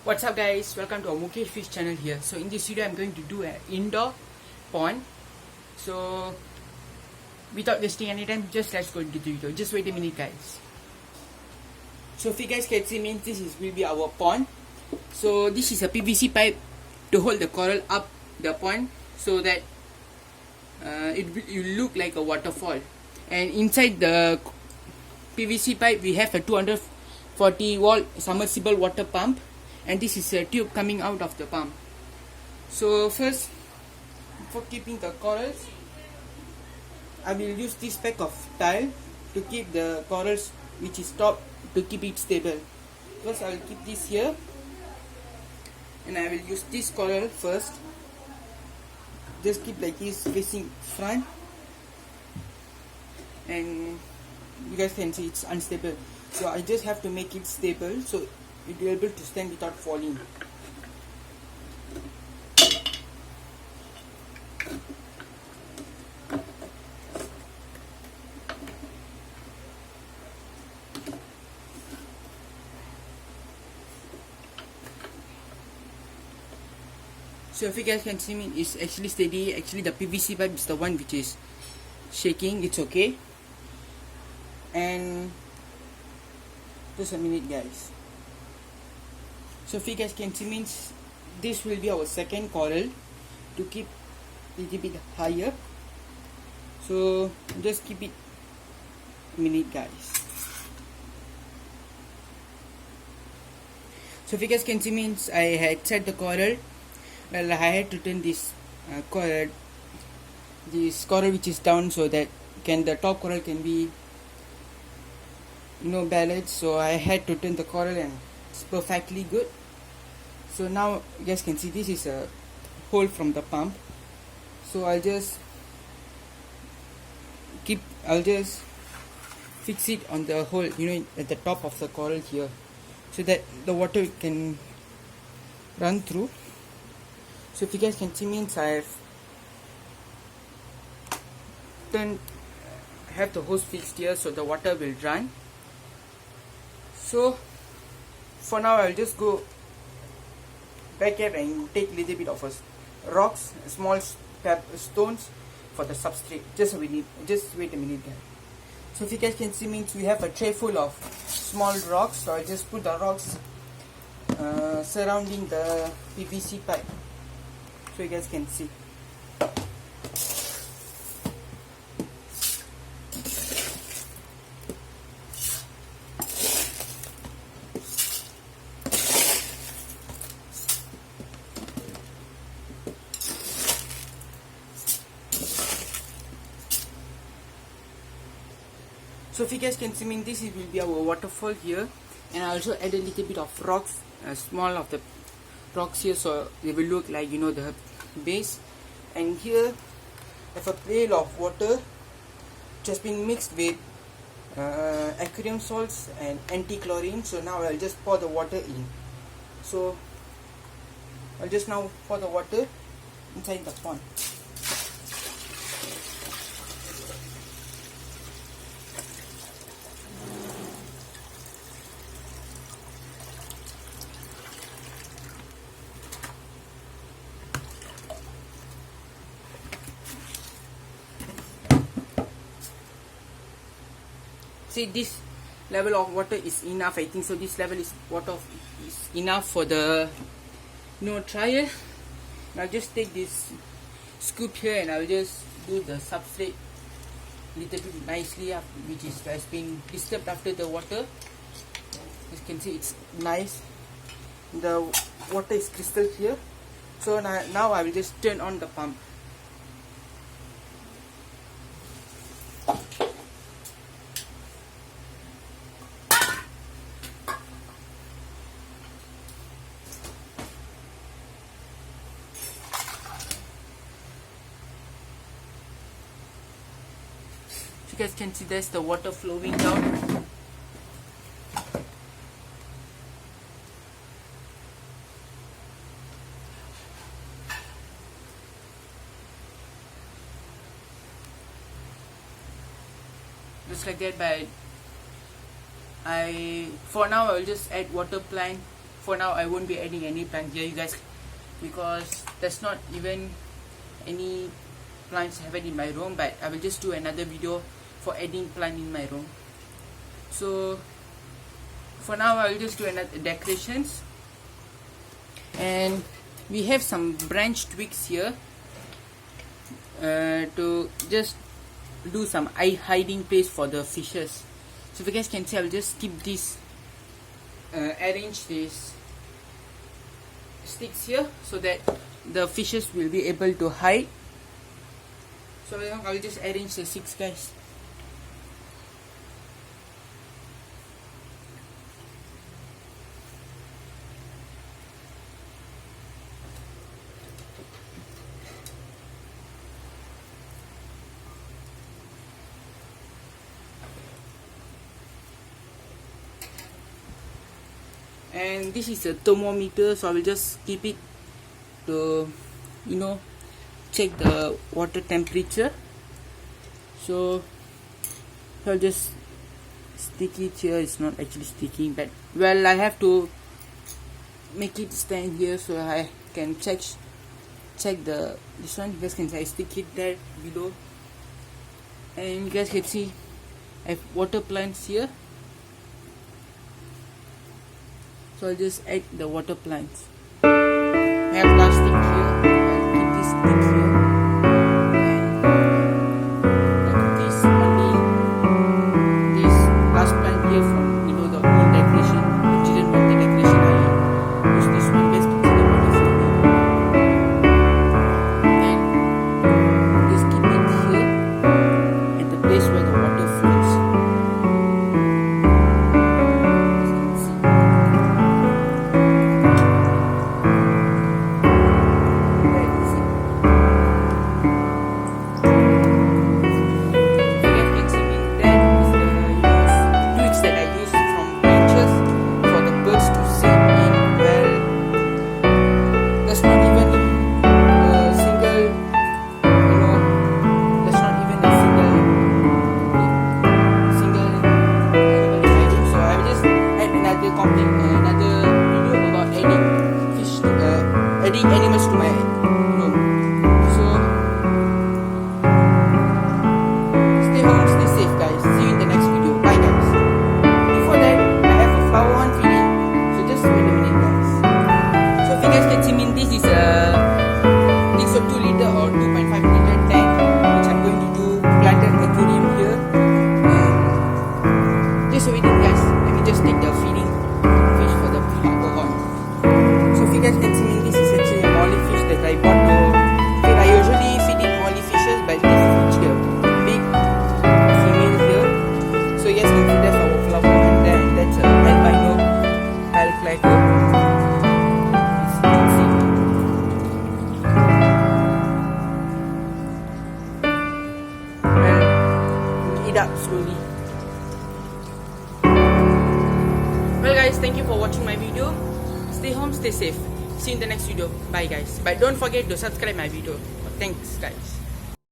What's up guys, welcome to our Mukesh Fish channel here. So in this video I'm going to do an indoor pond. So without wasting any time, just let's go into the video. Just wait a minute guys. So if you guys can see me, this will be our pond. So this is a PVC pipe to hold the coral up the pond so that it will look like a waterfall. And inside the PVC pipe we have a 240 volt submersible water pump, and this is a tube coming out of the pump. So first, for keeping the corals, I will use this pack of tile to keep the corals which is top, to keep it stable. First I will keep this here, and I will use this coral first. Just keep like this facing front, and you guys can see it's unstable, so I just have to make it stable so it will be able to stand without falling. So if you guys can see me, it's actually steady. Actually the PVC pipe is the one which is shaking. It's okay. And just a minute guys. So if you guys can see, means this will be our second coral to keep a little bit higher. So just keep it a minute guys. So if you guys can see, means I had set the coral. Well, I had to turn this coral which is down so that the top coral can be balanced. So I had to turn the coral and it's perfectly good. So now you guys can see this is a hole from the pump. So I'll just fix it on the hole, at the top of the coral here, so that the water can run through. So if you guys can see, means I have the hose fixed here so the water will run. So for now I'll just go back here and take a little bit of rocks, small stones for the substrate. Just wait a minute guys. So if you guys can see, means we have a tray full of small rocks. So I'll just put the rocks surrounding the PVC pipe so you guys can see. So if you guys can see, this will be our waterfall here, and I also add a little bit of rocks, small of the rocks here, so they will look like the base. And here I have a pail of water just being mixed with aquarium salts and anti-chlorine. So now I'll just pour the water in. So I'll just now pour the water inside the pond. See, this level of water is enough. I think so. This level is enough for the trial. Now just take this scoop here and I'll just do the substrate little bit nicely up, which has been disturbed after the water. As you can see, it's nice. The water is crystal clear. So now I will just turn on the pump. You guys can see there's the water flowing down. Just like that. But for now I will just add water plant for now I won't be adding any plant here, you guys, because there's not even any plants have it in my room. But I will just do another video for adding plant in my room. So for now I will just do another decorations, and we have some branch twigs here to just do some eye hiding place for the fishes. So if you guys can see, I will just keep this arrange these sticks here so that the fishes will be able to hide. So I will just arrange the sticks, guys. And this is a thermometer, so I will just keep it to, you know, check the water temperature. So I'll just stick it here. It's not actually sticking, but well, I have to make it stand here so I can check the this one. You guys can see I stick it there below, and you guys can see I have water plants here. So I'll just add the water plants. I have plastic here. I'll keep this stick here. And this only this last plant here from, you know, the old decoration, the children want the decoration. I use this one. Guys can see the water flowing. Then just keep it here at the place where the water flows. Adding animals to my room. So stay home, stay safe, guys. See you in the next video. Bye, guys. Before that, I have a flower one feeding, so just wait a minute, guys. So if you guys can see me, this is a 2 liter or 2.5 liter tank, which I'm going to do planted aquarium here. And just wait, guys. Let me just take the feeding fish for the flower one. So if you guys can see me, this is actually a molly fish that I bought to feed. I usually feed it molly fishes, but this is actually a big female here. So you guys can see that's our flower, and then that's a albino alclaco. As you can see. And eat up slowly. Well, guys, thank you for watching my video. Stay home, stay safe. See you in the next video. Bye, guys. But don't forget to subscribe my video. Thanks, guys.